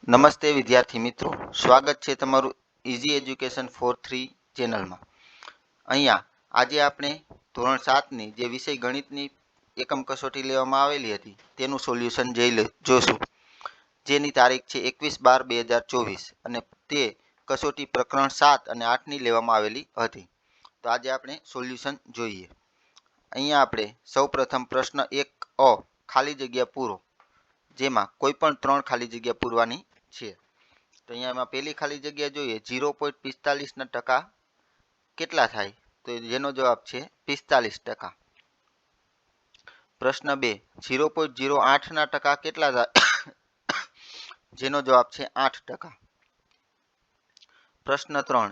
નમસ્તે વિદ્યાર્થી મિત્રો, સ્વાગત છે તમારું ઇઝી એજ્યુકેશન ફોર 3 ચેનલમાં. અહીંયા આજે આપણે ધોરણ 7ની જે વિષય ગણિતની એકમ કસોટી લેવામાં આવેલી હતી તેનું સોલ્યુશન જોશું, જેની તારીખ છે 21/12/2024 અને તે કસોટી પ્રકરણ 7 અને 8ની લેવામાં આવેલી હતી. તો આજે આપણે સોલ્યુશન જોઈએ. અહીંયા આપણે સૌપ્રથમ પ્રશ્ન 1 ખાલી જગ્યા પૂરો, જેમાં કોઈ પણ 3 ખાલી જગ્યા પૂરવાની છે. તો અહીંયા એમાં પહેલી ખાલી જગ્યા જોઈએ 0.45 ટકા કેટલા થાય, તો જેનો જવાબ છે 45%. પ્રશ્ન 2 0.08 ટકા કેટલા થાય, જેનો જવાબ છે 8%. પ્રશ્ન 3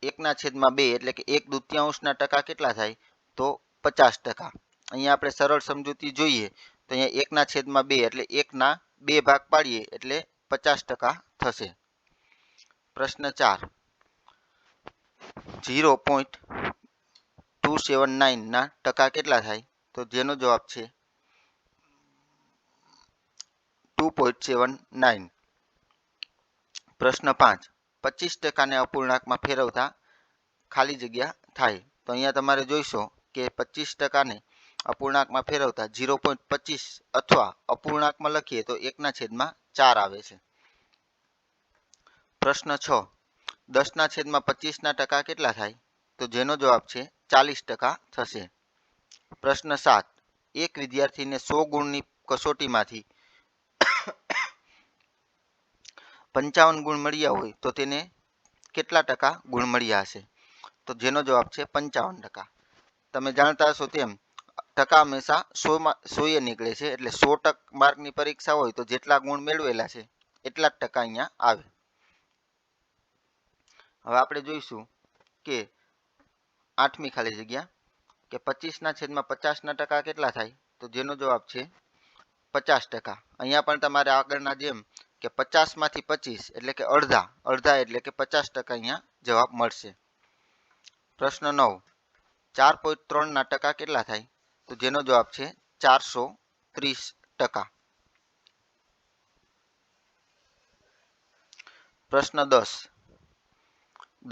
1/2 એટલે કે 1/2 ટકા કેટલા થાય, તો 50%. અહીંયા આપણે સરળ સમજૂતી જોઈએ તો અહીંયા 1/2 એટલે 1/2 ભાગ પાડીએ એટલે 50% થશે. પ્રશ્ન 4 0.279 ટકા કેટલા થાય, તો જેનો જવાબ છે 2.79. પ્રશ્ન 5 25%ને અપૂર્ણાંકમાં ફેરવતા ખાલી જગ્યા થાય. તો અહીંયા તમારે જોઈશો કે 25%ને અપૂર્ણાંકમાં ફેરવતા 0.25 અથવા અપૂર્ણાંકમાં લખીએ તો 1/4 આવે છે. પ્રશ્ન 6 10/25 ટકા કેટલા થાય, તો જેનો જવાબ છે 40% થશે. પ્રશ્ન 7 એક વિદ્યાર્થીને 100 ગુણની કસોટીમાંથી 55 ગુણ મળ્યા હોય તો તેને કેટલા ટકા ગુણ મળ્યા હશે, તો જેનો જવાબ છે 55%. તમે જાણતા હશો તેમ ટકા હંમેશા 100 નીકળે છે, એટલે 100 માર્કની પરીક્ષા હોય તો જેટલા ગુણ મેળવેલા છે એટલા જ ટકા અહીંયા આવે. હવે આપણે જોઈશું કે 8મી ખાલી જગ્યા કે 25/50 ટકા કેટલા થાય, તો જેનો જવાબ છે 50%. અહીંયા પણ તમારે આગળના જેમ કે 50માંથી 25 એટલે કે અડધા એટલે કે 50% અહીંયા જવાબ મળશે. પ્રશ્ન 9 4.3 ટકા કેટલા થાય, તો જેનો જવાબ છે 430%. પ્રશ્ન 10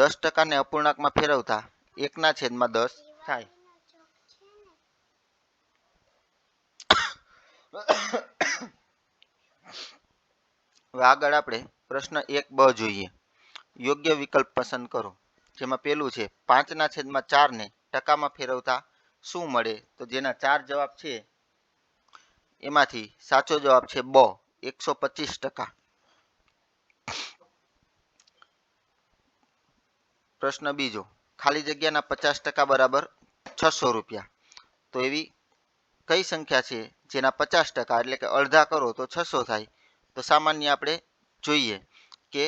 10%ને અપૂર્ણાંકમાં ફેરવતા 1/10 થાય. હવે આગળ આપણે પ્રશ્ન 1b જોઈએ. યોગ્ય વિકલ્પ પસંદ કરો. જેમાં પેલું છે 5/4ને ટકામાં ફેરવતા શું મળે, તો જેના 4 જવાબ છે એમાંથી સાચો જવાબ છે બ 125%. પ્રશ્ન બીજો ખાલી જગ્યાના 50% બરાબર 600 રૂપિયા. તો એવી કઈ સંખ્યા છે જેના 50% એટલે કે અડધા કરો તો 600 થાય. તો સામાન્ય આપણે જોઈએ કે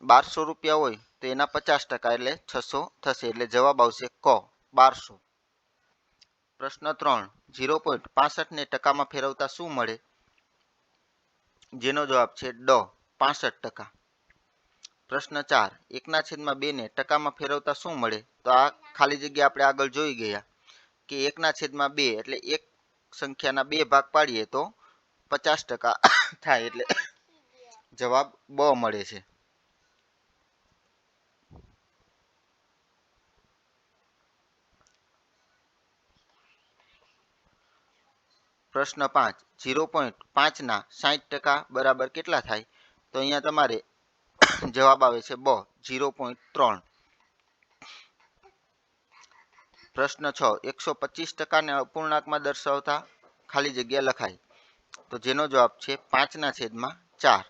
1200 રૂપિયા હોય તો એના 50% એટલે 600 થશે, એટલે જવાબ આવશે ક 1200. પ્રશ્ન 3 0.65ને ટકામાં ફેરવતા શું મળે, જેનો જવાબ છે ડ 65%. પ્રશ્ન 4 1/2ને ટકામાં ફેરવતા શું મળે, તો આ ખાલી જગ્યા આપણે આગળ જોઈ ગયા કે 1/2 એટલે એક સંખ્યાના 2 ભાગ પાડીએ તો 50% થાય, એટલે જવાબ બ મળે છે. પ્રશ્ન 5 0.5ના 60% બરાબર કેટલા થાય, તો અહીંયા તમારે જવાબ આવે છે બ 0.3. પ્રશ્ન 6 125%ને અપૂર્ણાંકમાં દર્શાવતા ખાલી જગ્યા લખાય, તો જેનો જવાબ છે 5/4.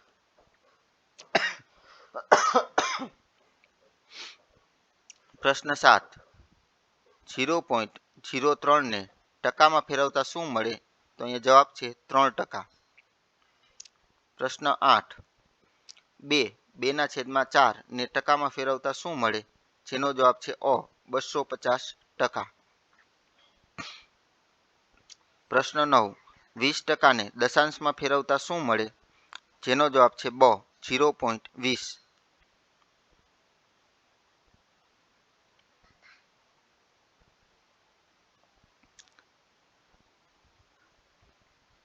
પ્રશ્ન 7 0.03ને ટકામાં ફેરવતા શું મળે, તો અહીંયા જવાબ છે 3%. પ્રશ્ન 8 2/4ને ટકામાં ફેરવતા શું મળે, જેનો જવાબ છે અ 250%. પ્રશ્ન 9 20%ને દશાંશમાં ફેરવતા શું મળે, જેનો જવાબ છે બ 0.20.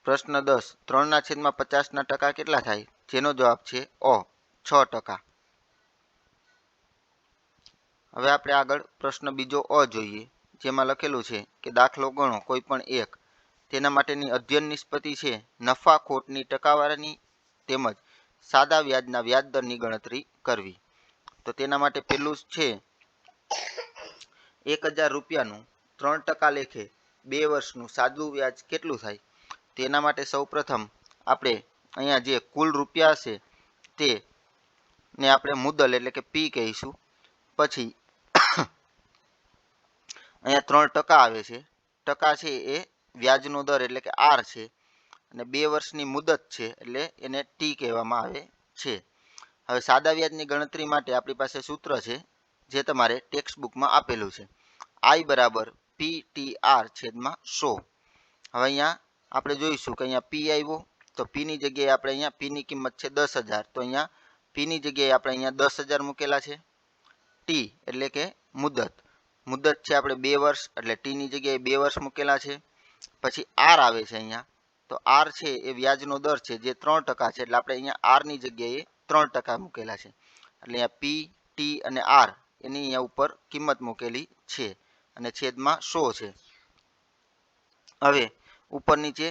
પ્રશ્ન 10 3/50 ટકા કેટલા થાય, જેનો જવાબ છે અ 6%. હવે આપણે આગળ પ્રશ્ન બીજો અ જોઈએ, જેમાં લખેલું છે કે દાખલો ગણો કોઈ પણ એક. તેના માટેની અધ્યયન નિષ્પત્તિ છે નફા ખોટની ટકાવારીની તેમજ સાદા વ્યાજના વ્યાજ દરની ગણતરી કરવી. તો તેના માટે પેલું છે 1000 રૂપિયાનું 3% લેખે 2 વર્ષનું સાદું વ્યાજ કેટલું થાય. તેના માટે સૌપ્રથમ આપણે અહીંયા જે કુલ રૂપિયા હશે તે ને આપણે મુદ્દલ એટલે કે પી કહીશું. પછી અહીંયા 3% આવે છે. ટકા છે એ વ્યાજનો દર એટલે કે આર છે, અને 2 વર્ષની મુદત છે એટલે એને ટી કહેવામાં આવે છે. હવે સાદા વ્યાજની ગણતરી માટે આપણી પાસે સૂત્ર છે જે તમારે ટેક્સ્ટ બુકમાં આપેલું છે. આઈ બરાબર પી ટી આર છેદમાં 100. હવે અહીંયા આપણે જોઈશું કે અહીંયા પી આવ્યો, તો પીની જગ્યાએ આપણે અહીંયા પીની કિંમત છે 10,000, તો અહીંયા પીની જગ્યાએ આપણે અહીંયા 10,000 મૂકેલા છે. ટી એટલે કે મુદત છે આપણે 2 વર્ષ, એટલે ટીની જગ્યાએ 2 વર્ષ મૂકેલા છે. પછી આર આવે છે અહીંયા, તો આર છે એ વ્યાજનો દર છે જે 3% છે, એટલે આપણે અહીંયા આરની જગ્યાએ 3% મૂકેલા છે. એટલે અહીંયા પી ટી અને આર એની અહીંયા ઉપર કિંમત મૂકેલી છે અને છેદમાં 100 છે. હવે ઉપર નીચે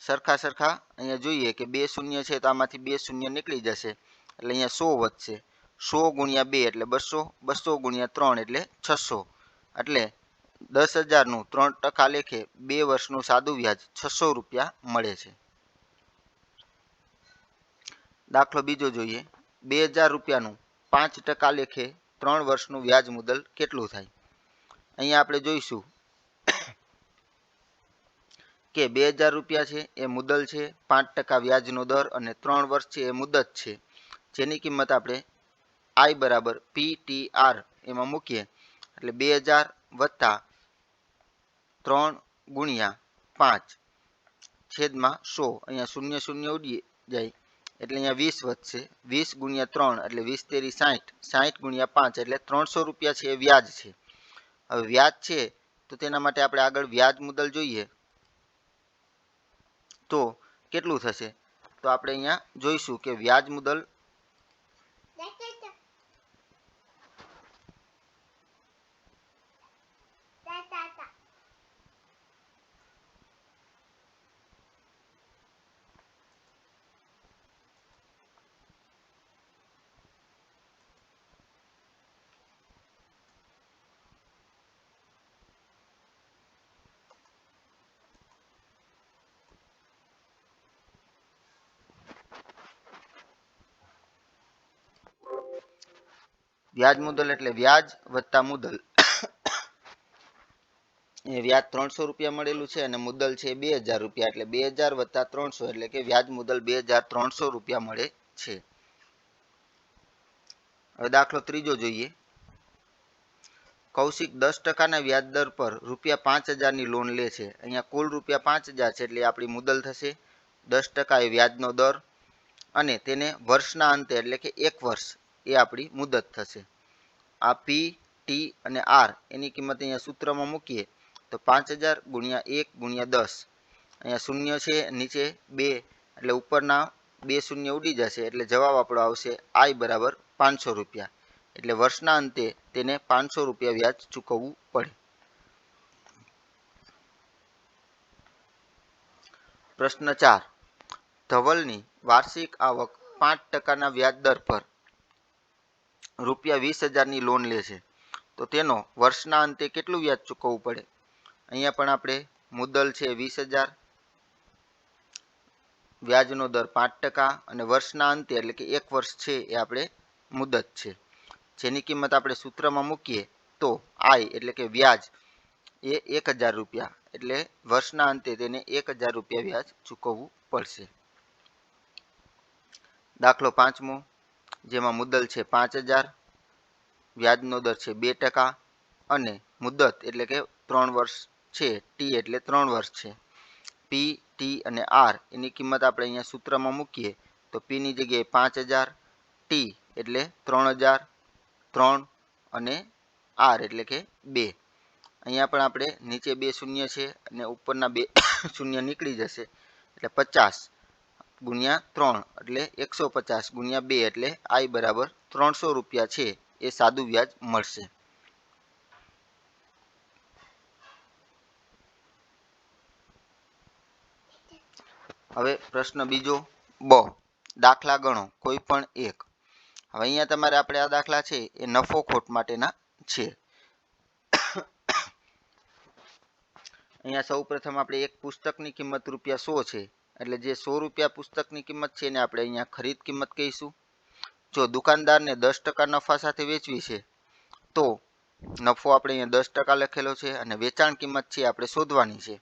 સરખા અહીંયા જોઈએ કે 2 શૂન્ય છે, તો આમાંથી 2 શૂન્ય નીકળી જશે એટલે અહીંયા 100 વધશે. 100 ગુણ્યા 2 એટલે 200, 200 ગુણ્યા 3 એટલે 600. એટલે 10,000નું 3% લેખે 2 વર્ષનું સાદું વ્યાજ 600 રૂપિયા મળે છે. દાખલો બીજો જોઈએ. 2000 રૂપિયાનું 5% લેખે 3 વર્ષનું વ્યાજ મુદ્દલ કેટલું થાય. અહીંયા આપણે જોઈશું કે 2000 રૂપિયા છે એ મુદ્દલ છે, 5% વ્યાજનો દર અને 3 વર્ષ છે એ મુદત છે, જેની કિંમત આપણે આઈ બરાબર પી ટી આર એમાં મૂકીએ એટલે 2000 વત્તા 3 ગુણ્યા 5 છેદમાં 100. અહીંયા શૂન્ય શૂન્ય ઉડી જાય એટલે અહીંયા 20 વધશે. 20 ગુણ્યા 3 એટલે 20 તેરી 60, 60 ગુણ્યા 5 એટલે 300 રૂપિયા છે એ વ્યાજ છે. હવે વ્યાજ છે તો તેના માટે આપણે આગળ વ્યાજ મુદ્દલ જોઈએ તો કેટલું થશે. તો આપણે અહીંયા જોઈશું કે વ્યાજ મુદ્દલ વ્યાજ મુદ્દલ એટલે વ્યાજ વત્તા મુદ્દલ. એ વ્યાજ 300 રૂપિયા મળેલું છે અને મુદ્દલ છે 2000 રૂપિયા, એટલે 2000 વત્તા 300 એટલે કે વ્યાજ મુદ્દલ 2300 રૂપિયા મળે છે. હવે દાખલો ત્રીજો જોઈએ. કૌશિક 10%ના વ્યાજ દર પર રૂપિયા 5000ની લોન લે છે. અહીંયા કુલ રૂપિયા 5000 છે એટલે આપણી મુદ્દલ થશે 10% એ વ્યાજનો દર, અને તેને વર્ષના અંતે એટલે કે 1 વર્ષ એ આપણી મુદત થશે. આ પી ટી અને આર એની કિંમત અહીંયા સૂત્રમાં મૂકીએ તો 5000 ગુણ્યા 1 ગુણ્યા 10, અહીંયા શૂન્ય છે નીચે 2 એટલે ઉપરના 2 શૂન્ય ઉડી જશે એટલે જવાબ આપણો આવશે આઈ બરાબર 500 રૂપિયા. એટલે વર્ષના અંતે તેને 500 રૂપિયા વ્યાજ ચૂકવવું પડે. પ્રશ્ન 4. ધવલની વાર્ષિક આવક 5%ના વ્યાજ દર પર રૂપિયા 20,000ની લોન લે છે, તો તેનો વર્ષના અંતે કેટલું વ્યાજ ચૂકવવું પડે. અહીંયા પણ આપણે મુદ્દલ છે 20,000, વ્યાજનો દર 5% અને વર્ષના અંતે એટલે કે 1 વર્ષ છે એ આપણે મુદત છે, જેની કિંમત આપણે સૂત્રમાં મૂકીએ તો આઈ એટલે કે વ્યાજ એ 1000 રૂપિયા, એટલે વર્ષના અંતે તેને 1000 રૂપિયા વ્યાજ ચૂકવવું પડશે. દાખલો 5મો, જેમાં મુદ્દલ છે 5000, વ્યાજનો દર છે 2% અને મુદત એટલે કે 3 વર્ષ છે, ટી એટલે 3 વર્ષ છે. પી ટી અને આર એની કિંમત આપણે અહીંયા સૂત્રમાં મૂકીએ તો પીની જગ્યાએ 5000, ટી એટલે 3000, 3 અને આર એટલે કે 2. અહીંયા પણ આપણે નીચે 2 શૂન્ય છે અને ઉપરના 2 શૂન્ય નીકળી જશે એટલે 50 ગુણ્યા 3 એટલે 150 ગુણ્યા 2 એટલે I બરાબર 300 રૂપિયા છે એ સાદું વ્યાજ મળશે. હવે પ્રશ્ન બીજો બ, દાખલા ગણો કોઈ પણ એક. હવે અહીંયા તમારે આપણે આ દાખલા છે એ નફો ખોટ માટેના છે. અહીંયા સૌ પ્રથમ આપણે એક પુસ્તકની કિંમત ₹100 છે, એટલે જે 100 રૂપિયા પુસ્તકની કિંમત છે એને આપણે અહીંયા ખરીદ કિંમત કહીશું. જો દુકાનદારને 10% નફા સાથે વેચવી છે તો નફો આપણે અહીંયા 10% લખેલો છે અને વેચાણ કિંમત છે આપણે શોધવાની છે.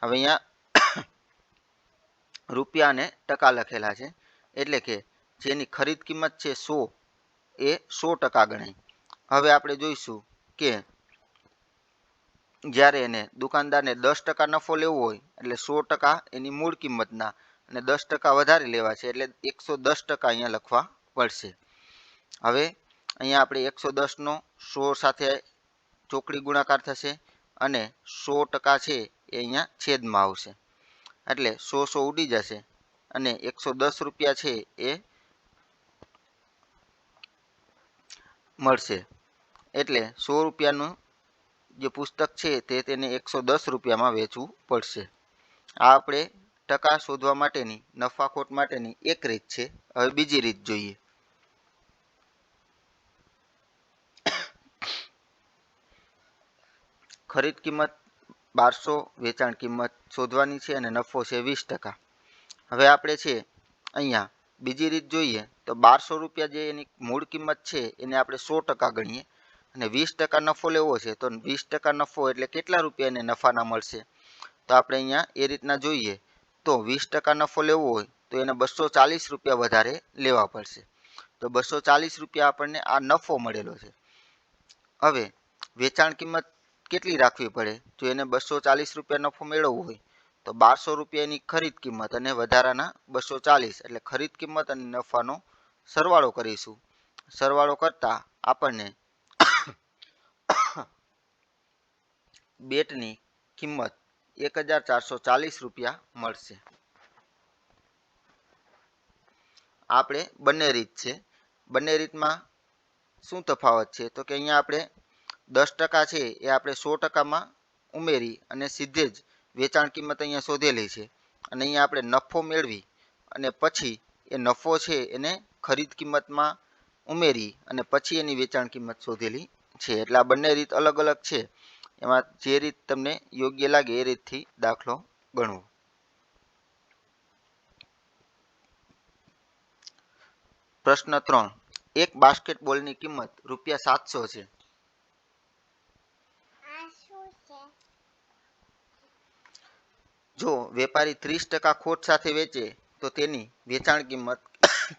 હવે અહીંયા રૂપિયા અને ટકા લખેલા છે, એટલે કે જેની ખરીદ કિંમત છે 100 એ 100% ગણાય. હવે આપણે જોઈશું કે જ્યારે એને દુકાનદારને 10% નફો લેવો હોય એટલે 100% એની મૂળ કિંમતના અને 10% વધારે લેવા છે એટલે 110% અહીંયા લખવા પડશે. હવે અહીંયા આપણે 110 નો 100 સાથે ચોકડી ગુણાકાર થશે અને 100% છે એ અહીંયા છેદમાં આવશે, એટલે 100 ઉડી જશે અને 110 રૂપિયા છે એ મળશે. એટલે 100 રૂપિયાનું જે પુસ્તક છે તેને 110 રૂપિયામાં વેચવું પડશે. આ આપણે ટકા શોધવા માટેની નફાખોટ માટેની એક રીત છે. હવે બીજી રીત જોઈએ. ખરીદ કિંમત 1200, વેચાણ કિંમત શોધવાની છે અને નફો છે 20%. હવે આપણે છે અહીંયા બીજી રીત જોઈએ તો 1200 રૂપિયા જે એની મૂળ કિંમત છે એને આપણે 100% ગણીએ અને 20% નફો લેવો છે તો 20% નફો એટલે કેટલા રૂપિયા એને નફાના મળશે. તો આપણે અહીંયા એ રીતના જોઈએ તો 20% નફો લેવો હોય તો એને 240 રૂપિયા વધારે લેવા પડશે. તો 240 રૂપિયા આપણને આ નફો મળેલો છે. હવે વેચાણ કિંમત કેટલી રાખવી પડે, જો એને 240 રૂપિયા નફો મેળવવો હોય તો 1200 રૂપિયાની ખરીદ કિંમત અને વધારાના 240 એટલે ખરીદ કિંમત અને નફાનો સરવાળો કરીશું. સરવાળો કરતા આપણને બેટની કિંમત 1440 રૂપિયા મળશે. આપણે બંને રીત છે. બંને રીતમાં શું તફાવત છે તો કે અહીંયા આપણે 10% છે એ આપણે 100%માં ઉમેરી અને સીધે જ વેચાણ કિંમત અહીંયા શોધેલી છે અને અહીંયા આપણે નફો મેળવી અને પછી એ નફો છે એને ખરીદ કિંમતમાં ઉમેરી અને પછી એની વેચાણ કિંમત શોધેલી છે. એટલે આ બંને રીત અલગ અલગ છે. એમાં જે રીત તમને યોગ્ય લાગે એ રીતથી દાખલો ગણવો. પ્રશ્ન 3, એક બાસ્કેટબોલની કિંમત ₹700 છે. જો વેપારી 30% ખોટ સાથે વેચે તો તેની વેચાણ કિંમત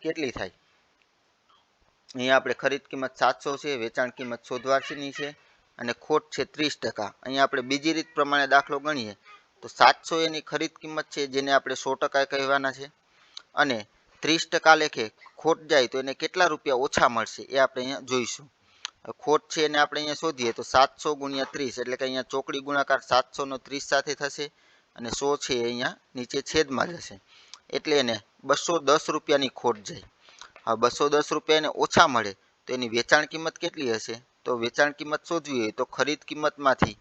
કેટલી થાય. અહીંયા આપણે ખરીદ કિંમત 700 છે, વેચાણ કિંમત શોધવાની છે અને ખોટ છે 30%. અહીંયા આપણે બીજી રીત પ્રમાણે દાખલો ગણીએ તો 700 એની ખરીદ કિંમત છે જેને આપણે 100% કહેવાના છે અને 30% લેખે ખોટ જાય તો એને કેટલા રૂપિયા ઓછા મળશે એ આપણે અહીંયા જોઈશું. ખોટ છે એને આપણે અહીંયા શોધીએ તો 700 ગુણ્યા 30 એટલે કે અહીંયા ચોકડી ગુણાકાર 700 નો 30 સાથે થશે અને 100 છે અહીંયા નીચે છેદમાં જશે એટલે એને 210 રૂપિયાની ખોટ જાય. હવે 210 રૂપિયા એને ઓછા મળે તો એની વેચાણ કિંમત કેટલી હશે, તો વેચાણ કિંમત શોધવી હોય તો ખરીદ કિંમતમાંથી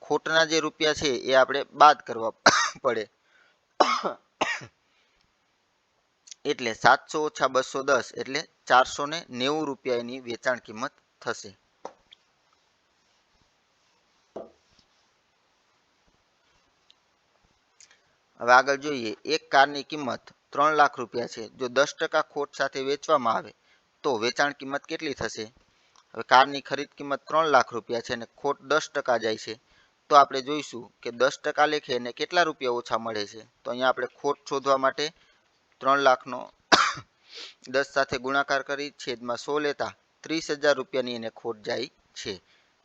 ખોટના જે રૂપિયા છે એ આપણે બાદ કરવા પડે એટલે 700 ઓછા 210 એટલે 490 રૂપિયા એની વેચાણ કિંમત થશે. હવે આગળ જોઈએ. એક કારની કિંમત 3 લાખ રૂપિયા છે. જો 10% ખોટ સાથે વેચવામાં આવે તો વેચાણ કિંમત કેટલી થશે. હવે કારની ખરીદ કિંમત 3 લાખ રૂપિયા છે અને ખોટ 10% જાય છે તો આપણે જોઈશું કે 10% લેખે એને કેટલા રૂપિયા ઓછા મળે છે. તો અહીંયા આપણે ખોટ શોધવા માટે 3 લાખનો 10 સાથે ગુણાકાર કરી છેદમાં 100 લેતા 30,000 રૂપિયાની એને ખોટ જાય છે.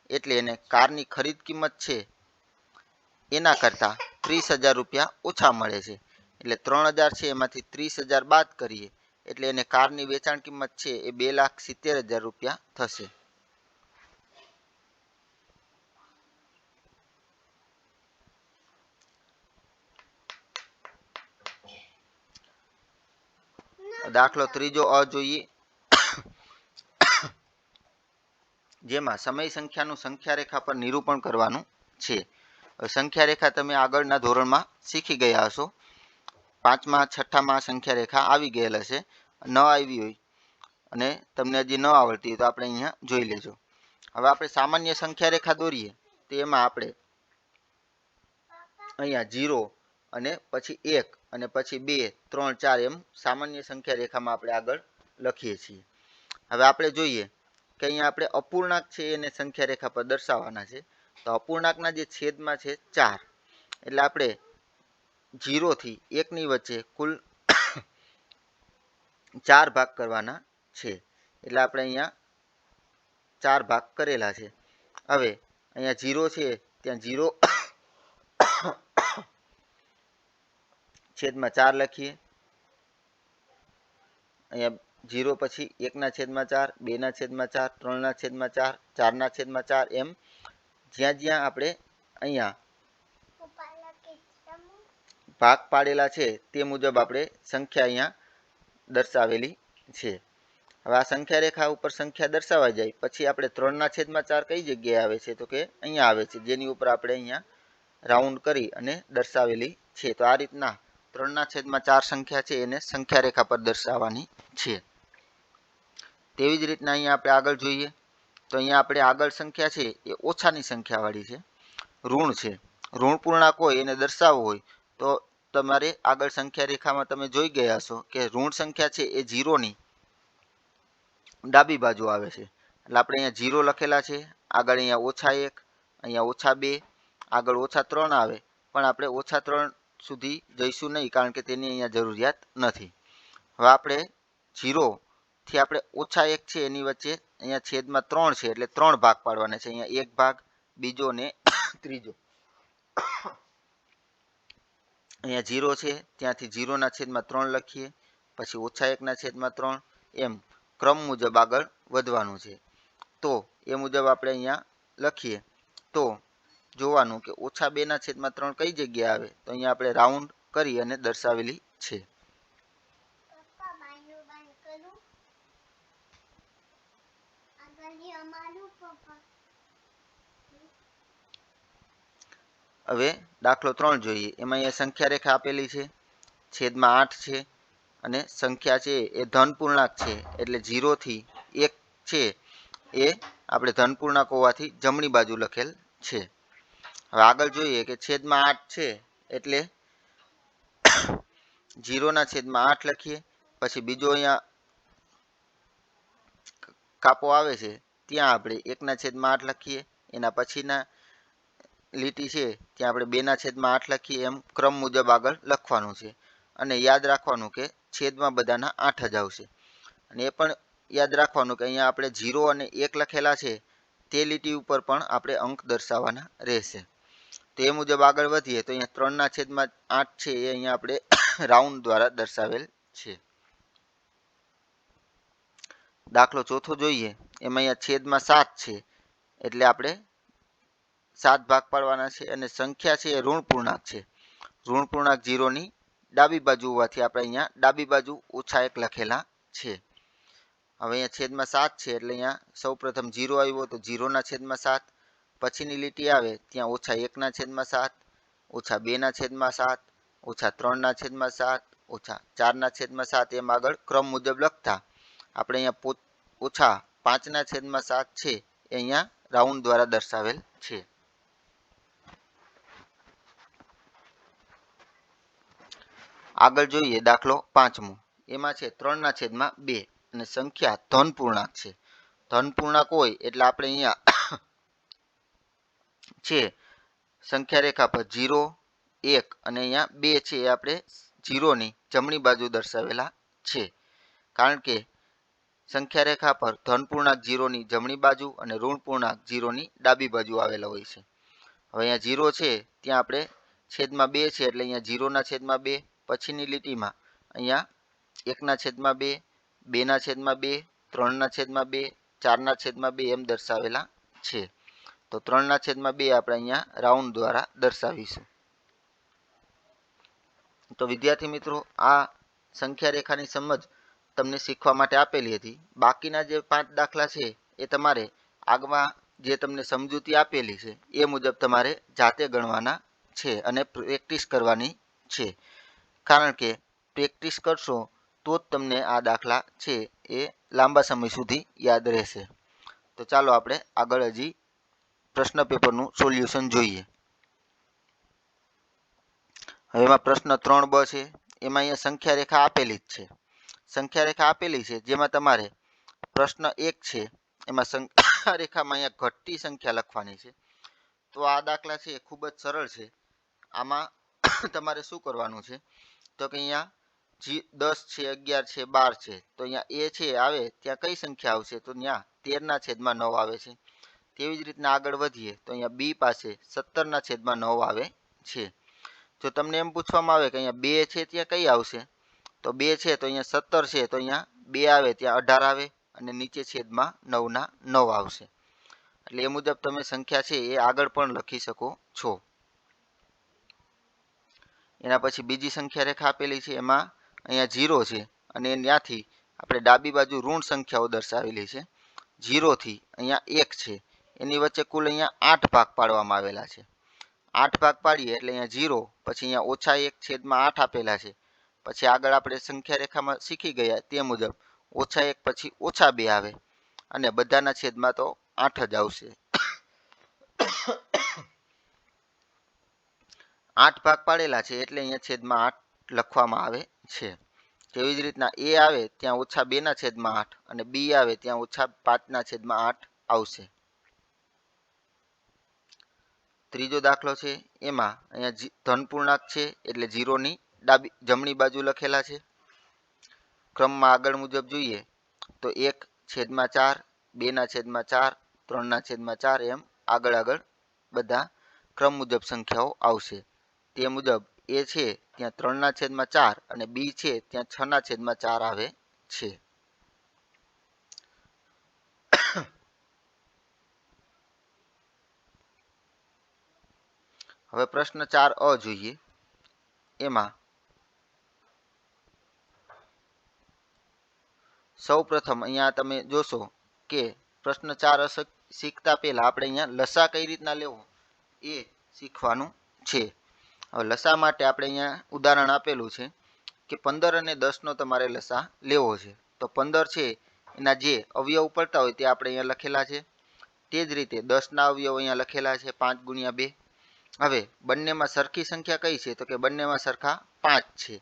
એટલે એને કારની ખરીદ કિંમત છે એના કરતાં 30,000 રૂપિયા ઓછા મળે છે. એટલે 3,000 છે એમાંથી 30,000 બાદ કરીએ એટલે એને કારની વેચાણ કિંમત છે એ 2,70,000 રૂપિયા થશે. દાખલો ત્રીજો અ જોઈએ, જેમાં સમય સંખ્યાનું સંખ્યા રેખા પર નિરૂપણ કરવાનું છે. સંખ્યા રેખા તમે આગળના ધોરણમાં શીખી ગયા હશો. 5મા 6ઠામાં સંખ્યા રેખા આવી ગયેલ હશે. ન આવી હોય અને તમને હજી ન આવડતી હોય તો આપણે અહીંયા જોઈ લેજો. હવે આપણે સામાન્ય સંખ્યા રેખા દોરીએ તો એમાં આપણે અહીંયા 0 અને પછી 1 અને પછી 2 3 4 એમ સામાન્ય સંખ્યા રેખામાં આપણે આગળ લખીએ છીએ. હવે આપણે જોઈએ કે અહીંયા આપણે અપૂર્ણાંક છે એને સંખ્યા રેખા પર દર્શાવવાના છે. તો અપૂર્ણાંકના જે છેદમાં છે 4, એટલે આપણે 0 થી 1 ની વચ્ચે કુલ 4 ભાગ કરવાના છે. એટલે આપણે અહીંયા 4 ભાગ કરેલા છે. હવે અહીંયા 0 છે ત્યાં 0 છેદમાં 4 લખીએ. અહીંયા 0 પછી 1/4, 2/4, 3/4, 4/4 એમ જ્યાં જ્યાં આપણે અહીંયા ભાગ પાડેલા છે તે મુજબ આપણે સંખ્યા અહીંયા દર્શાવેલી છે. હવે આ સંખ્યા રેખા ઉપર સંખ્યા દર્શાવાઈ જાય પછી આપણે 3/4 કઈ જગ્યાએ આવે છે તો કે અહીંયા આવે છે, જેની ઉપર આપણે અહીંયા રાઉન્ડ કરી અને દર્શાવેલી છે. તો આ રીતના 3/4 સંખ્યા છે એને સંખ્યા રેખા પર દર્શાવવાની છે. તેવી જ રીતના અહીંયા આપણે આગળ જોઈએ તો અહીંયા આપણે આગળ સંખ્યા છે એ ઓછાની સંખ્યાવાળી છે, ઋણ છે. ઋણ પૂર્ણાંક હોય એને દર્શાવવું હોય તો તમારે આગળ સંખ્યા રેખામાં તમે જોઈ ગયા હશો કે ઋણ સંખ્યા છે એ 0ની ડાબી બાજુ આવે છે. એટલે આપણે અહીંયા 0 લખેલા છે, આગળ અહીંયા -1, અહીંયા -2, આગળ -3 આવે, પણ આપણે -3 સુધી જઈશું નહીં કારણ કે તેની અહીંયા જરૂરિયાત નથી. હવે આપણે 0 થી આપણે -1 છે એની વચ્ચે અહીંયા છેદમાં 3 છે એટલે 3 ભાગ પાડવાના છે. અહીંયા 1 ભાગ, બીજો ને ત્રીજો. અહીંયા 0 છે ત્યાંથી 0/3 લખીએ, પછી -1/3 એમ ક્રમ મુજબ આગળ વધવાનું છે. તો એ મુજબ આપણે અહીંયા લખીએ તો જોવાનું કે -2/3 કઈ જગ્યાએ આવે તો અહીંયા આપણે રાઉન્ડ કરી અને દર્શાવેલી છે. હવે દાખલો 3 જોઈએ. એમાં અહીંયા સંખ્યા રેખા આપેલી છે, છેદમાં 8 છે અને સંખ્યા છે એ ધન પૂર્ણાંક છે એટલે 0 થી 1 છે એ આપણે ધન પૂર્ણાંક હોવાથી જમણી બાજુ લખેલ છે. હવે આગળ જોઈએ કે છેદમાં 8 છે એટલે 0/8 લખીએ, પછી બીજો અહીંયા કાપો આવે છે ત્યાં આપણે 1/8 લખીએ, એના પછીના લીટી છે ત્યાં આપણે 2/8 લખીએ. એમ ક્રમ મુજબ આગળ લખવાનું છે અને યાદ રાખવાનું કે છેદમાં બધાના 8 જ આવશે. અને એ પણ યાદ રાખવાનું કે અહીંયા આપણે 0 અને 1 લખેલા છે તે લીટી ઉપર પણ આપણે અંક દર્શાવવાના રહેશે. તો એ મુજબ આગળ વધીએ તો અહીંયા 3/8 છે એ અહીંયા આપણે રાઉન્ડ દ્વારા દર્શાવેલ છે. દાખલો 4 જોઈએ. એમાં અહીંયા છેદમાં 7 છે એટલે આપણે 7 ભાગ પાડવાના છે અને સંખ્યા છે એ ઋણ પૂર્ણાંક છે. ઋણ પૂર્ણાંક 0ની ડાબી બાજુ હોવાથી આપણે અહીંયા ડાબી બાજુ -1 લખેલા છે. હવે અહીંયા છેદમાં 7 છે એટલે અહીંયા સૌપ્રથમ 0 આવ્યો તો 0/7, પછીની લીટી આવે ત્યાં -1/7, -2/7, -3/7, -4/7 એમ આગળ ક્રમ મુજબ લખતા આપણે અહીંયા -5/7 છે એ અહીંયા રાઉન્ડ દ્વારા દર્શાવેલ છે. આગળ જોઈએ દાખલો 5મો. એમાં છે 3/2 અને સંખ્યા ધન પૂર્ણાંક છે. ધન પૂર્ણાંક હોય એટલે આપણે અહીંયા છે સંખ્યા રેખા પર 0, 1 અને અહીંયા 2 છે એ આપણે 0ની જમણી બાજુ દર્શાવેલા છે. કારણ કે સંખ્યા રેખા પર ધન પૂર્ણાંક 0ની જમણી બાજુ અને ઋણ પૂર્ણાંક 0ની ડાબી બાજુ આવેલા હોય છે. હવે અહીંયા 0 છે ત્યાં આપણે છેદમાં 2 છે એટલે અહીંયા 0/2, પછીની લીટીમાં અહીંયા 1/2, 2/2, 3/2, 4/2 એમ દર્શાવેલા છે. તો 3/2 આપણે અહીંયા રાઉન્ડ દ્વારા દર્શાવીશું. તો વિદ્યાર્થી મિત્રો, આ સંખ્યા રેખાની સમજ તમને શીખવા માટે આપેલી હતી. બાકીના જે 5 દાખલા છે એ તમારે આગમાં જે તમને સમજૂતી આપેલી છે એ મુજબ તમારે જાતે ગણવાના છે અને પ્રેક્ટિસ કરવાની છે. કારણ કે પ્રેક્ટિસ કરશો તો જ તમને આ દાખલા છે એ લાંબા સમય સુધી યાદ રહેશે. તો ચાલો આપણે આગળ હજી પ્રશ્ન પેપરનું સોલ્યુશન જોઈએ. હવે એમાં પ્રશ્ન 3બ છે. એમાં અહીંયા સંખ્યા રેખા આપેલી જ છે. સંખ્યા રેખા આપેલી છે જેમાં તમારે પ્રશ્ન 1 છે એમાં સંખ્યા રેખામાં અહીંયા ઘટતી સંખ્યા લખવાની છે. તો આ દાખલા છે એ ખૂબ જ સરળ છે. આમાં તમારે શું કરવાનું છે તો કે અહીંયા 10 છે, 11 છે, 12 છે. તો અહીંયા એ છે આવે ત્યાં કઈ સંખ્યા આવશે તો ત્યાં 13/9 આવે છે. તેવી જ રીતના આગળ વધીએ તો અહીંયા બી પાસે 17/9 આવે છે. જો તમને એમ પૂછવામાં આવે કે અહીંયા 2 છે ત્યાં કઈ આવશે તો 2 છે તો અહીંયા 17 છે તો અહીંયા 2 આવે ત્યાં 18 આવે અને નીચે છેદમાં 9/9 આવશે. એટલે એ મુજબ તમે સંખ્યા છે એ આગળ પણ લખી શકો છો. એના પછી બીજી સંખ્યા રેખા આપેલી છે એમાં અહીંયા 0 છે અને ત્યાંથી આપણે ડાબી બાજુ ઋણ સંખ્યાઓ દર્શાવેલી છે. 0 થી અહીંયા 1 છે એની વચ્ચે કુલ અહીંયા 8 ભાગ પાડવામાં આવેલા છે. 8 ભાગ પાડીએ એટલે અહીંયા 0 પછી અહીંયા -1/8 આપેલા છે. પછી આગળ આપણે સંખ્યા રેખામાં શીખી ગયા તે મુજબ -1 પછી -2 આવે અને બધાના છેદમાં તો 8 જ આવશે. 8 ભાગ પાડેલા છે એટલે અહીંયા છેદમાં 8 લખવામાં આવે છે. તેવી જ રીતના એ આવે ત્યાં -2/8 અને બી આવે ત્યાં -5/8 આવશે. ત્રીજો દાખલો છે એમાં અહીંયા ધન પૂર્ણાંક છે એટલે 0 ની જમણી બાજુ લખેલા છે. ક્રમમાં આગળ મુજબ જોઈએ તો 1/4, 2/4, 3/4 એમ આગળ બધા ક્રમ મુજબ સંખ્યાઓ આવશે. તે મુજબ એ છે ત્યાં 3/4 અને બી છે ત્યાં 6/4 આવે છે. હવે પ્રશ્ન 4અ જોઈએ. એમાં સૌ પ્રથમ અહીંયા તમે જોશો કે પ્રશ્ન 4 શીખતા પહેલા આપણે અહીંયા લસા કઈ રીતના લેવો એ શીખવાનું છે. હવે લસા માટે આપણે અહીંયા ઉદાહરણ આપેલું છે કે 15 અને 10નો તમારે લસા લેવો છે. તો 15 છે એના જે અવયવ પડતા હોય તે આપણે અહીંયા લખેલા છે. તે જ રીતે 10ના અવયવ અહીંયા લખેલા છે 5 × 2. હવે બંનેમાં સરખી સંખ્યા કઈ છે તો કે બંનેમાં સરખા 5 છે.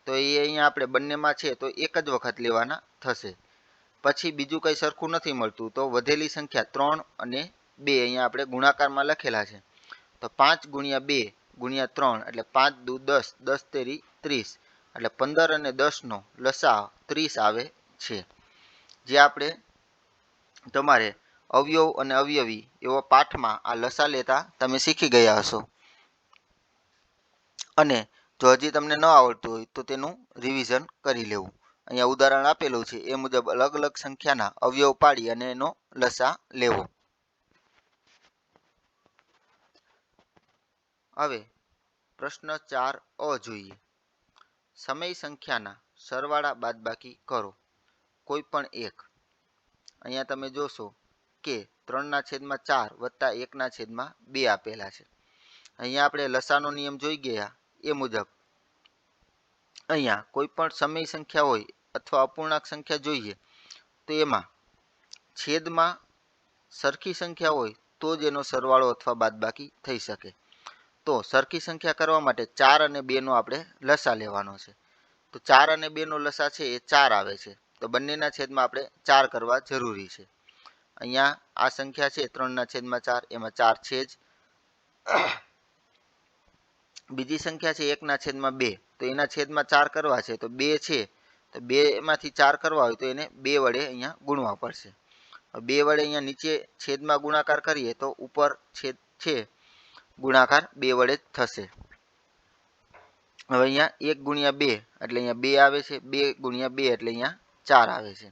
તો એ અહીંયા આપણે બંનેમાં છે તો એક જ વખત લેવાના થશે. પછી બીજું કંઈ સરખું નથી મળતું તો વધેલી સંખ્યા 3 અને 2 અહીંયા આપણે ગુણાકારમાં લખેલા છે. તો 5 × 2 × 3 એટલે 5 દુ 10, 10 તેરી 30 એટલે 15 અને 10નો લસા 30 આવે છે. જે આપણે તમારે અવયવ અને અવયવી એવો પાઠમાં આ લસા લેતા તમે શીખી ગયા હશો. અને જો હજી તમને ન આવડતું હોય તો તેનું રિવિઝન કરી લેવું. અહીંયા ઉદાહરણ આપેલું છે એ મુજબ અલગ અલગ સંખ્યાના અવયવ પાડી અને એનો લસા લેવો. હવે પ્રશ્ન 4અ જોઈએ. સમય સંખ્યાના સરવાળા બાદબાકી કરો કોઈ પણ એક. અહીંયા તમે જોશો કે 3/4 વત્તા 1/2 આપેલા છે. અહીંયા આપણે લસાનો નિયમ જોઈ ગયા એ મુજબ અહીંયા કોઈ પણ સમય સંખ્યા હોય અથવા અપૂર્ણાંક સંખ્યા જોઈએ તો એમાં છેદમાં સરખી સંખ્યા હોય તો જ એનો સરવાળો અથવા બાદબાકી થઈ શકે. તો સરખી સંખ્યા કરવા માટે 4 અને 2નો આપણે લસા લેવાનો છે. તો 4 અને 2નો લસા છે એ 4 આવે છે. તો બંનેના છેદમાં આપણે 4 કરવા જરૂરી છે. અહીંયા આ સંખ્યા છે 3/4 એમાં 4 છે જ. બીજી સંખ્યા છે 1/2 તો એના છેદમાં 4 કરવા છે તો 2 છે તો 2માંથી 4 કરવા હોય તો એને 2 વડે અહીંયા ગુણવા પડશે. 2 વડે અહીંયા નીચે છેદમાં ગુણાકાર કરીએ તો ઉપર છેદ છે ગુણાકાર 2 વડે જ થશે. હવે અહીંયા 1 × 2 એટલે અહીંયા 2 આવે છે. 2 × 2 એટલે અહીંયા 4 આવે છે.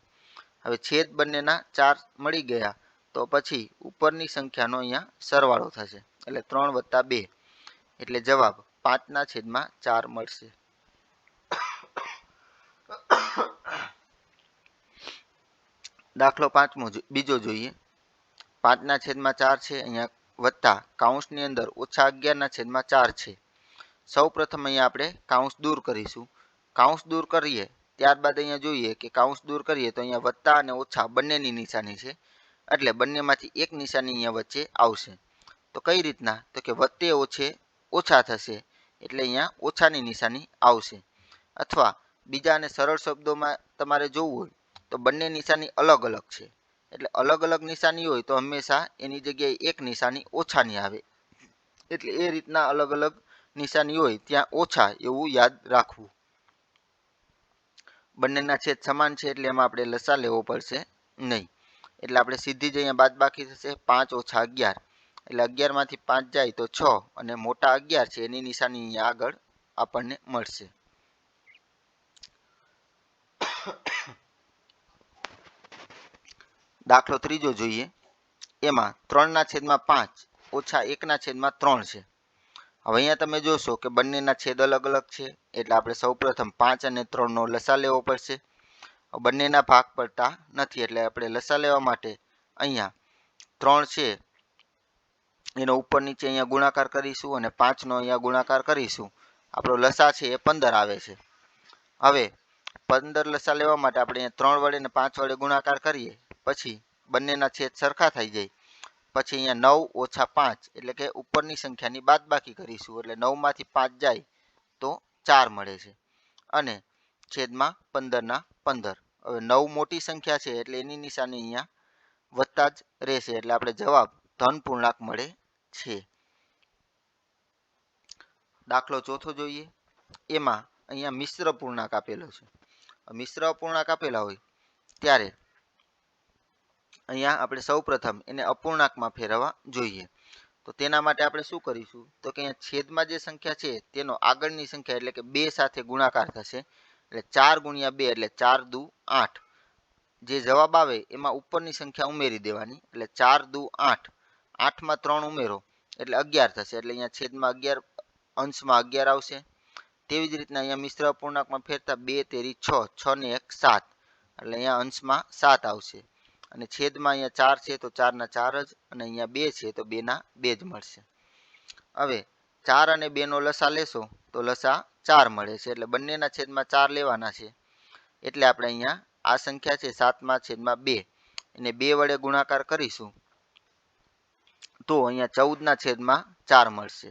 હવે છેદ બંનેના 4 મળી ગયા તો પછી ઉપરની સંખ્યાનો અહીંયા સરવાળો થશે એટલે 3 + 2 એટલે જવાબ 5/4 મળશે. દાખલો બીજો જોઈએ. 5/4 છે અહીંયા વત્તા કૌંસની અંદર -11/4 છે. સૌ પ્રથમ અહીંયા આપણે કૌંસ દૂર કરીશું. કૌંસ દૂર કરીએ ત્યારબાદ અહીંયા જોઈએ કે કૌંસ દૂર કરીએ તો અહીંયા વત્તા અને ઓછા બંનેની નિશાની છે, એટલે બંનેમાંથી એક નિશાની અહીંયા વચ્ચે આવશે. તો કઈ રીતના? તો કે વત્તે ઓછે ઓછા થશે, એટલે અહીંયા ઓછાની નિશાની આવશે. અથવા બીજા અને સરળ શબ્દોમાં તમારે જોવું હોય તો બંને નિશાની અલગ અલગ છે, એટલે અલગ અલગ નિશાની હોય તો હંમેશા એની જગ્યાએ એક નિશાની ઓછાની આવે, એટલે એ રીતના અલગ અલગ નિશાની હોય ત્યાં ઓછા એવું યાદ રાખવું. બંનેના છેદ સમાન છે એટલે એમાં આપણે લસા લેવો પડશે નહીં, એટલે આપણે સીધી જ અહીંયા બાદબાકી થશે. 5 - 11 એટલે 11 માંથી 5 જાય તો 6 અને મોટા 11 છે એની નિશાની અહીંયા આગળ આપણને મળશે. દાખલો ત્રીજો જોઈએ. એમાં 3/5 - 1/3 છે. હવે અહીંયા તમે જોશો કે બંનેના છેદ અલગ અલગ છે, એટલે આપણે સૌપ્રથમ 5 અને 3 નો લસા લેવો પડશે. બંનેના ભાગ પડતા નથી, એટલે આપણે લસા લેવા માટે અહીંયા 3 છે એનો ઉપર નીચે અહીંયા ગુણાકાર કરીશું અને 5 નો અહીંયા ગુણાકાર કરીશું. આપણો લસા છે એ 15 આવે છે. હવે 15 લસા લેવા માટે આપણે 3 વડે અને 5 વડે ગુણાકાર કરીએ, પછી બંનેના છેદ સરખા થઈ જાય. પછી અહીંયા 9 - 5 એટલે કે ઉપરની સંખ્યાની બાદબાકી કરીશું, એટલે 9 માંથી 5 જાય તો 4 મળે છે અને છેદમાં 15/15. હવે 9 મોટી સંખ્યા છે એટલે એની નિશાની અહીંયા વત્તા જ રહેશે, એટલે આપણે જવાબ ધન પૂર્ણાંક મળે છે. દાખલો ચોથો જોઈએ. એમાં અહીંયા મિશ્ર પૂર્ણાંક આપેલો છે. મિશ્ર અપૂર્ણાંક આપેલા હોય ત્યારે અહીંયા આપણે સૌપ્રથમ એને અપૂર્ણાંકમાં ફેરવવા જોઈએ. તો તેના માટે આપણે શું કરીશું? તો કે અહીંયા છેદમાં જે સંખ્યા છે તેનો આગળની સંખ્યા એટલે કે 2 સાથે ગુણાકાર થશે, એટલે 4 × 2 એટલે 4 દુ 8. જે જવાબ આવે એમાં ઉપરની સંખ્યા ઉમેરી દેવાની, એટલે 4 દુ 8. 8 માં 3 ઉમેરો એટલે 11 થશે, એટલે અહીંયા છેદમાં 11 અંશમાં 11 આવશે. તેવી જ રીતના અહીંયા મિશ્ર અપૂર્ણાંકમાં ફેરતા 2 તેરી 6, 6 ને 1 7, એટલે અહીંયા અંશમાં 7 આવશે અને છેદમાં અહીંયા 4 છે તો 4 ના 4 જ, અને અહીંયા 2 છે તો 2 ના 2 જ મળશે. હવે 4 અને 2 નો લસા લેશો તો લસા 4 મળે છે, એટલે બંનેના છેદમાં 4 લેવાના છે. એટલે આપણે અહીંયા આ સંખ્યા છે 7/2 એને 2 વડે ગુણાકાર કરીશું તો અહીંયા 14/4 મળશે.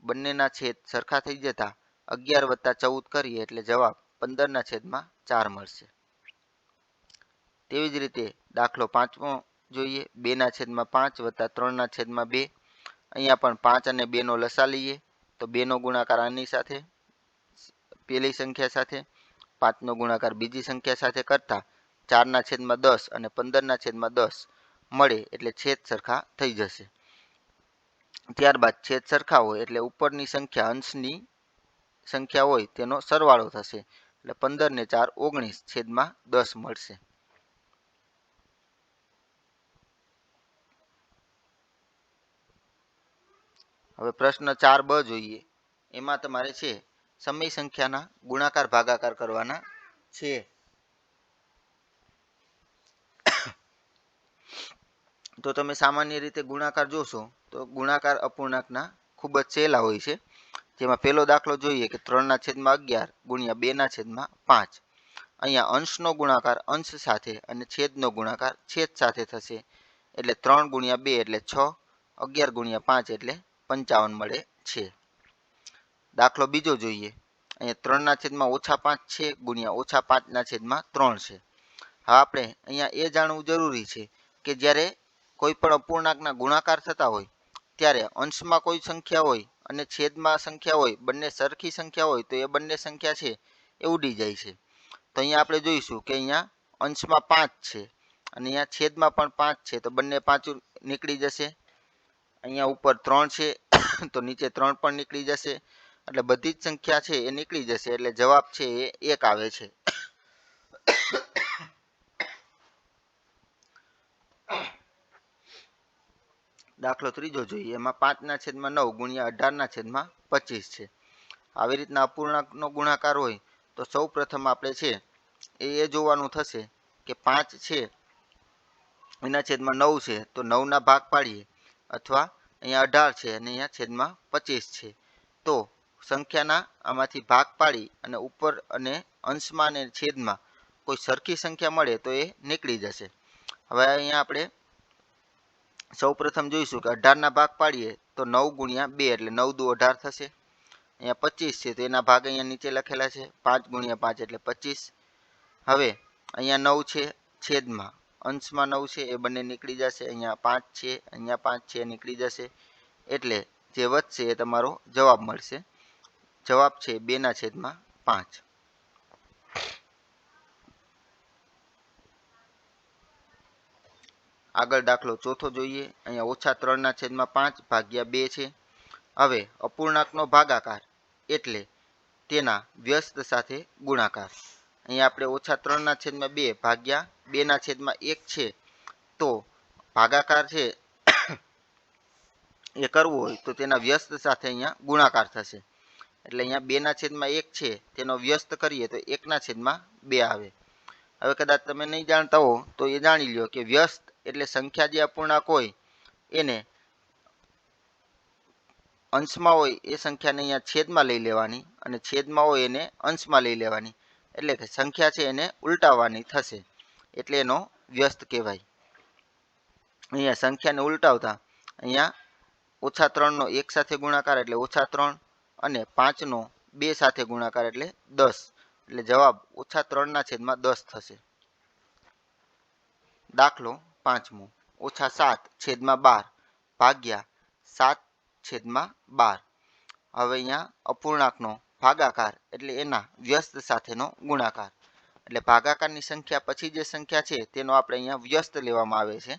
બંનેના છેદ સરખા થઈ જતા 11 + 14 કરીએ એટલે જવાબ 15/4 મળશે. તેવી જ રીતે દાખલો પાંચમો જોઈએ. 2/5 + 3/2. અહીંયા પણ 5 અને 2 નો લસા લઈએ તો 2 નો ગુણાકાર આની સાથે પેલી સંખ્યા સાથે, 5 નો ગુણાકાર બીજી સંખ્યા સાથે કરતા 4/10 અને 15/10 મળે, એટલે છેદ સરખા થઈ જશે. ત્યારબાદ છેદ સરખા હોય એટલે ઉપરની સંખ્યા અંશની સંખ્યા હોય તેનો સરવાળો થશે, એટલે 15 ને 4 19 છેદમાં 10 મળશે. હવે પ્રશ્ન 4b જોઈએ. એમાં તમારે છે સમય સંખ્યાના ગુણાકાર ભાગાકાર કરવાના છે. તો તમે સામાન્ય રીતે ગુણાકાર જોશો તો ગુણાકાર અપૂર્ણાંકના ખૂબ જ સહેલા હોય છે. જેમાં પહેલો દાખલો જોઈએ કે 3/11 × 2/5. અહીંયા અંશનો ગુણાકાર અંશ સાથે અને છેદનો ગુણાકાર છેદ સાથે થશે, એટલે 3 × 2 એટલે 6, 11 × 5 એટલે 55 મળે છે. દાખલો બીજો જોઈએ. અહીંયા 3/-5 છે ગુણ્યા -5/3 છે. હા, આપણે અહીંયા એ જાણવું જરૂરી છે કે જ્યારે કોઈ પણ અપૂર્ણાંકના ગુણાકાર થતા હોય ત્યારે અંશમાં કોઈ સંખ્યા હોય અને છેદમાં સંખ્યા હોય, બંને સરખી સંખ્યા હોય તો એ બંને સંખ્યા છે એ ઉડી જાય છે. તો અહીંયા આપણે જોઈશું કે અહીંયા અંશમાં 5 છે અને અહીંયા છેદમાં પણ 5 છે, તો બંને 5 નીકળી જશે. અહીંયા ઉપર 3 છે તો નીચે 3 પણ નીકળી જશે, એટલે બધી જ સંખ્યા છે એ નીકળી જશે, એટલે જવાબ છે એ 1 આવે છે. દાખલો ત્રીજો જોઈએ. એમાં 5/9 × 18/25 છે. આવી રીતના અપૂર્ણાંકનો ગુણાકાર હોય તો સૌ પ્રથમ આપણે છે એ જોવાનું થશે કે 5 છે એના છેદમાં 9 છે તો 9ના ભાગ પાડીએ, અથવા અહીંયા 18 છે અને અહીંયા છેદમાં 25 છે, તો સંખ્યાના આમાંથી ભાગ પાડી અને ઉપર અને અંશમાં અને છેદમાં કોઈ સરખી સંખ્યા મળે તો એ નીકળી જશે. હવે અહીંયા આપણે સૌપ્રથમ જોઈશું કે 18ના ભાગ પાડીએ તો 9 ગુણ્યા 2 એટલે 9 દુ 18 થશે. અહીંયા 25 છે તો એના ભાગ અહીંયા નીચે લખેલા છે, 5 ગુણ્યા 5 એટલે 25. હવે અહીંયા 9 છે છેદમાં અંશમાં 9 છે એ બંને નીકળી જશે, અહીંયા 5 છે અહીંયા 5 છે નીકળી જશે, એટલે જે વધશે એ તમારો જવાબ મળશે. જવાબ છે 2/5. આગળ દાખલો ચોથો જોઈએ. અહીંયા -3/5 ભાગ્યા 2 છે. હવે અપૂર્ણાંકનો ભાગાકાર એટલે તેના વ્યસ્ત સાથે ગુણાકાર. અહીંયા આપણે -3/2 ભાગ્યા 2/1 છે, તો ભાગાકાર છે એ કરવો હોય તો તેના વ્યસ્ત સાથે અહીંયા ગુણાકાર થશે. એટલે અહીંયા 2/1 છે તેનો વ્યસ્ત કરીએ તો 1/2 આવે. હવે કદાચ તમે નહીં જાણતા હો તો એ જાણી લ્યો કે વ્યસ્ત એટલે સંખ્યા જે અપૂર્ણાંક હોય એને અંશમાં હોય એ સંખ્યાને અહીંયા છેદમાં લઈ લેવાની, અને છેદમાં હોય એને અંશમાં લઈ લેવાની, એટલે કે સંખ્યા છે એને ઉલટાવવાની થશે, એટલે એનો વ્યસ્ત કહેવાય. અહીંયા સંખ્યાને ઉલટાવતા અહીંયા -3નો 1 સાથે ગુણાકાર એટલે -3 અને 5નો 2 સાથે ગુણાકાર એટલે 10, એટલે જવાબ -3/10 થશે. દાખલો 5મો. -7/12 ભાગ્યા 7/12. હવે અહીંયા અપૂર્ણાંકનો ભાગાકાર એટલે એના વ્યસ્ત સાથેનો ગુણાકાર. એટલે ભાગાકારની સંખ્યા પછી જે સંખ્યા છે તેનો આપણે અહીંયા વ્યસ્ત લેવામાં આવે છે.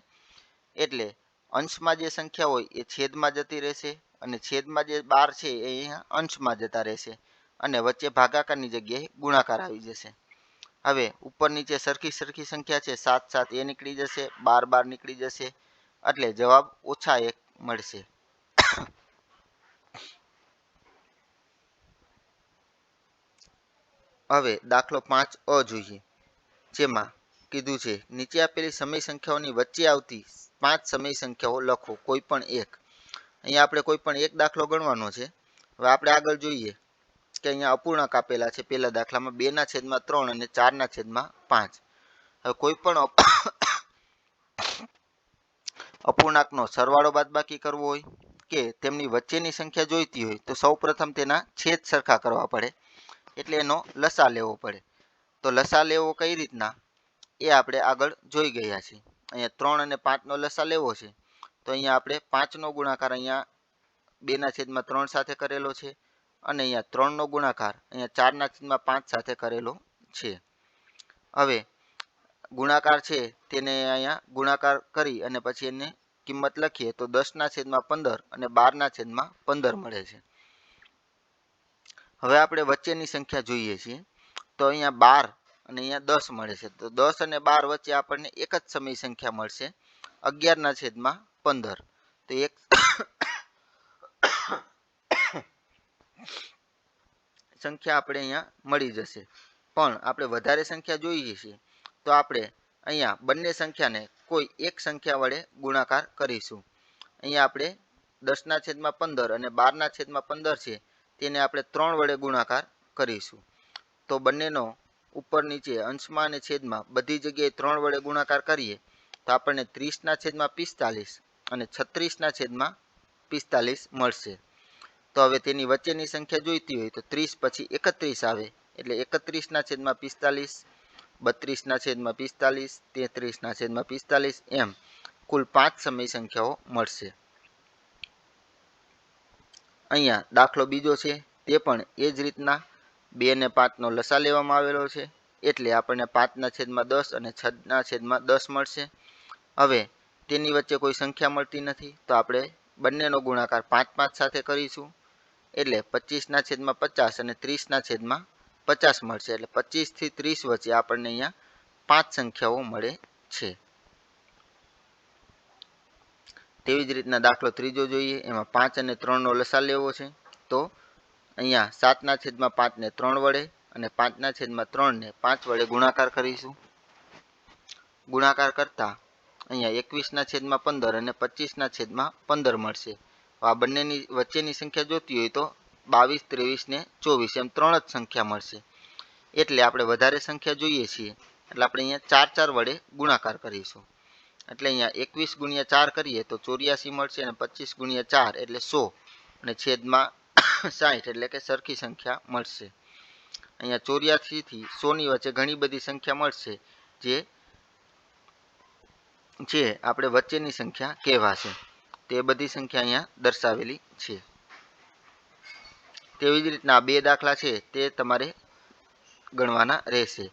એટલે અંશમાં જે સંખ્યા હોય એ છેદમાં જતી રહેશે, અને છેદમાં જે 12 છે એ અહીંયા અંશમાં જતા રહેશે, અને વચ્ચે ભાગાકારની જગ્યાએ ગુણાકાર આવી જશે. હવે ઉપર નીચે સરખી સંખ્યા છે, 7 7 એ નીકળી જશે, 12 12 નીકળી જશે, એટલે જવાબ -1 મળશે. હવે દાખલો 5 અ જોઈએ, જેમાં કીધું છે નીચે આપેલી સમય સંખ્યાઓની વચ્ચે આવતી 5 સમય સંખ્યાઓ લખો, કોઈ પણ એક. અહીંયા આપણે કોઈ પણ એક દાખલો ગણવાનો છે. હવે આપણે આગળ જોઈએ કે અહીંયા અપૂર્ણાંક આપેલા છે પહેલા દાખલામાં 2/3 અને 4/5. હવે કોઈ પણ અપૂર્ણાંકનો સરવાળો બાદબાકી કરવો હોય કે તેમની વચ્ચેની સંખ્યા જોઈતી હોય તો સૌપ્રથમ તેના છેદ સરખા કરવા પડે, એટલે એનો લસા લેવો પડે. તો લસા લેવો કઈ રીતના એ આપણે આગળ જોઈ ગયા છીએ. અહીંયા 3 અને 5નો લસા લેવો છે તો અહીંયા આપણે 5નો ગુણાકાર અહીંયા 2/3 સાથે કરેલો છે, અને અહીંયા 3નો ગુણાકાર અહીંયા 4/5 સાથે કરેલો છે. હવે ગુણાકાર છે તેને અહીંયા ગુણાકાર કરી અને પછી એને કિંમત લખીએ તો 10/15 અને 12/15 મળે છે. હવે આપણે વચ્ચેની સંખ્યા જોઈએ છીએ તો અહીંયા 12 અને અહીંયા 10 મળે છે, તો 10 અને 12 વચ્ચે આપણને એક જ સમય સંખ્યા મળશે, 11/15. તો એક સંખ્યા આપણે અહીંયા મળી જશે. પણ આપણે વધારે સંખ્યા જોઈએ છીએ તો આપણે અહીંયા બંને સંખ્યાને કોઈ એક સંખ્યા વડે ગુણાકાર કરીશું. અહીંયા આપણે 10/15 અને 12/15 છે તેને આપણે 3 વડે ગુણાકાર કરીશું. તો બંનેનો ઉપર નીચે અંશમાં અને છેદમાં બધી જગ્યાએ 3 વડે ગુણાકાર કરીએ તો આપણને 30/45 અને 36/45 મળશે. તો હવે તેની વચ્ચેની સંખ્યા જોઈતી હોય તો 30 પછી 31 આવે, એટલે 31/45, 32/45, 33/45, એમ કુલ 5 સમય સંખ્યાઓ મળશે. અહીંયા દાખલો બીજો છે તે પણ એ જ રીતના 2 અને 5નો લસા લેવામાં આવેલો છે, એટલે આપણને 5/10 અને 6/10 મળશે. હવે તેની વચ્ચે કોઈ સંખ્યા મળતી નથી તો આપણે બંનેનો ગુણાકાર 5 5 સાથે કરીશું, એટલે 25/50 અને 30/50 મળશે. એટલે 25 થી 30 વચ્ચે આપણને અહીંયા 5 સંખ્યાઓ મળે છે. તેવી જ રીતના દાખલો ત્રીજો જોઈએ. એમાં 5 અને 3નો લસા લેવો છે, તો અહીંયા 7/5ને 3 વડે અને 5/3ને 5 વડે ગુણાકાર કરીશું. ગુણાકાર કરતા અહીંયા 21/15 અને 25/15 મળશે. આ બંનેની વચ્ચેની સંખ્યા જોતી હોય તો 22, 23 ને 24 એમ 3 જ સંખ્યા મળશે. એટલે આપણે વધારે સંખ્યા જોઈએ છીએ એટલે આપણે અહીંયા 4 વડે ગુણાકાર કરીશું. એટલે અહીંયા 21 × 4 કરીએ તો 84 મળશે અને 25 × 4 એટલે 100 અને છેદમાં 60 એટલે કે સરખી સંખ્યા મળશે. અહીંયા 84 થી 100 ની વચ્ચે ઘણી બધી સંખ્યા મળશે જે આપણે વચ્ચેની સંખ્યા કહેવાશે. તે બધી સંખ્યા અહીંયા દર્શાવેલી છે. તેવી જ રીતના 2 દાખલા છે તે તમારે ગણવાના રહેશે.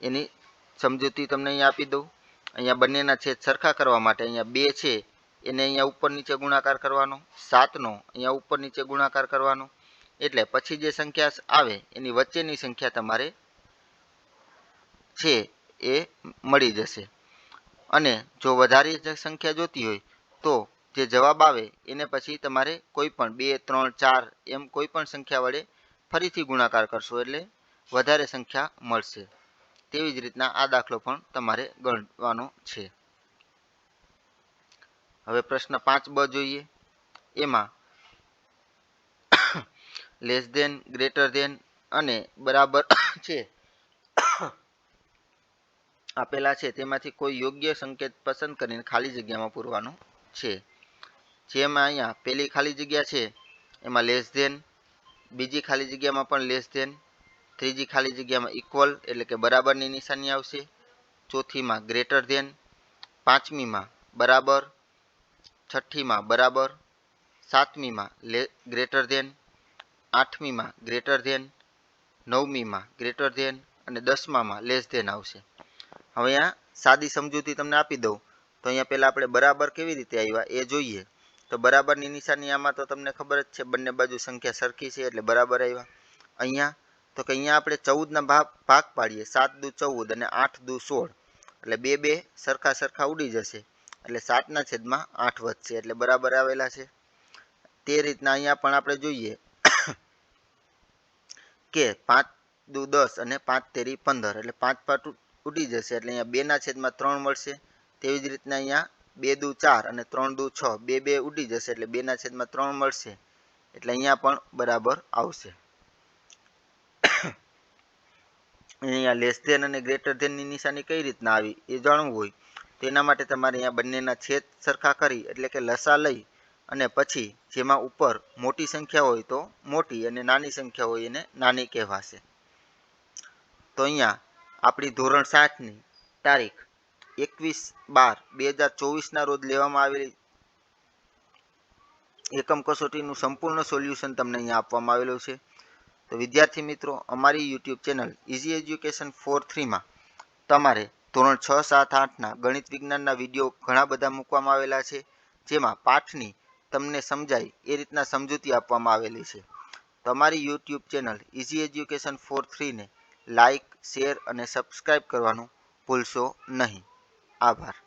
એની સમજૂતી તમને અહીંયા આપી દઉં. અહીંયા બંનેના છેદ સરખા કરવા માટે અહીંયા 2 છે એને અહીંયા ઉપર નીચે ગુણાકાર કરવાનો, 7નો અહીંયા ઉપર નીચે ગુણાકાર કરવાનો. એટલે પછી જે સંખ્યા આવે એની વચ્ચેની સંખ્યા તમારે છે એ મળી જશે. અને જો વધારે સંખ્યા જોતી હોય તો જે જવાબ આવે એને પછી તમારે કોઈ પણ 2, 3, 4 એમ કોઈ પણ સંખ્યા વડે ફરીથી ગુણાકાર કરશો એટલે વધારે સંખ્યા મળશે. તેવી જ રીતના આ દાખલો પણ તમારે ગણવાનો છે. હવે પ્રશ્ન 5b જોઈએ. એમાં લેસ ધેન, ગ્રેટર ધેન અને બરાબર છે આપેલા છે તેમાંથી કોઈ યોગ્ય સંકેત પસંદ કરીને ખાલી જગ્યામાં પૂરવાનું છે. જેમાં અહીંયા પહેલી ખાલી જગ્યા છે એમાં લેસ ધેન, બીજી ખાલી જગ્યામાં પણ લેસ ધેન, ત્રીજી ખાલી જગ્યામાં ઇક્વલ એટલે કે બરાબરની નિશાની આવશે, ચોથીમાં ગ્રેટર ધેન, પાંચમીમાં બરાબર, છઠ્ઠીમાં બરાબર, સાતમીમાં ગ્રેટર ધેન, આઠમીમાં ગ્રેટર ધેન, નવમીમાં ગ્રેટર ધેન અને 10મામાં લેસ ધેન આવશે. હવે અહીંયા સાદી સમજૂતી તમને આપી દઉં તો અહીંયા પહેલાં આપણે બરાબર કેવી રીતે આવ્યા એ જોઈએ. તો બરાબરની નિશાની આમાં તો તમને ખબર જ છે, બંને બાજુ સંખ્યા સરખી છે એટલે બરાબર આવ્યા. અહીંયા તો કે અહીંયા આપણે 14ના ભાગ પાડીએ, 7 દુ 14 અને 8 દુ 16 એટલે 2 સરખા ઉડી જશે એટલે 7/8 વધશે એટલે બરાબર આવેલા છે. તે રીતના અહીંયા પણ આપણે જોઈએ કે 5 દુ 10 અને 5 તેરી 15 એટલે 5 પાટ ઉડી જશે એટલે અહીંયા 2/3 મળશે. તેવી જ રીતના અહીંયા 2 દુ 4 અને 3 દુ 6 2 ઉડી જશે એટલે 2/3 મળશે એટલે અહીંયા પણ બરાબર આવશે. અહીંયા લેસ ધેન અને ગ્રેટર ધેનની નિશાની કઈ રીતના આવી એ જાણવું હોય તો એના માટે તમારે અહીંયા બંનેના છેદ સરખા કરી એટલે કે લસા લઈ અને પછી જેમાં ઉપર મોટી સંખ્યા હોય તો મોટી અને નાની સંખ્યા હોય એને નાની કહેવાશે. તો અહીંયા આપણી ધોરણ 7ની તારીખ 21/12/2024ના રોજ લેવામાં આવેલી એકમ કસોટીનું સંપૂર્ણ સોલ્યુશન તમને અહીંયા આપવામાં આવેલું છે. તો વિદ્યાર્થી મિત્રો, અમારી યુટ્યુબ ચેનલ ઇઝી એજ્યુકેશન 4.3માં તમારે ધોરણ 6, 7, 8ના ગણિત વિજ્ઞાનના વિડીયો ઘણા બધા મૂકવામાં આવેલા છે, જેમાં પાઠની તમને સમજાય એ રીતના સમજૂતી આપવામાં આવેલી છે. તમારી યુટ્યુબ ચેનલ ઇઝી એજ્યુકેશન 4.3ને લાઇક, શેર અને સબસ્ક્રાઈબ કરવાનું ભૂલશો નહીં. આભાર.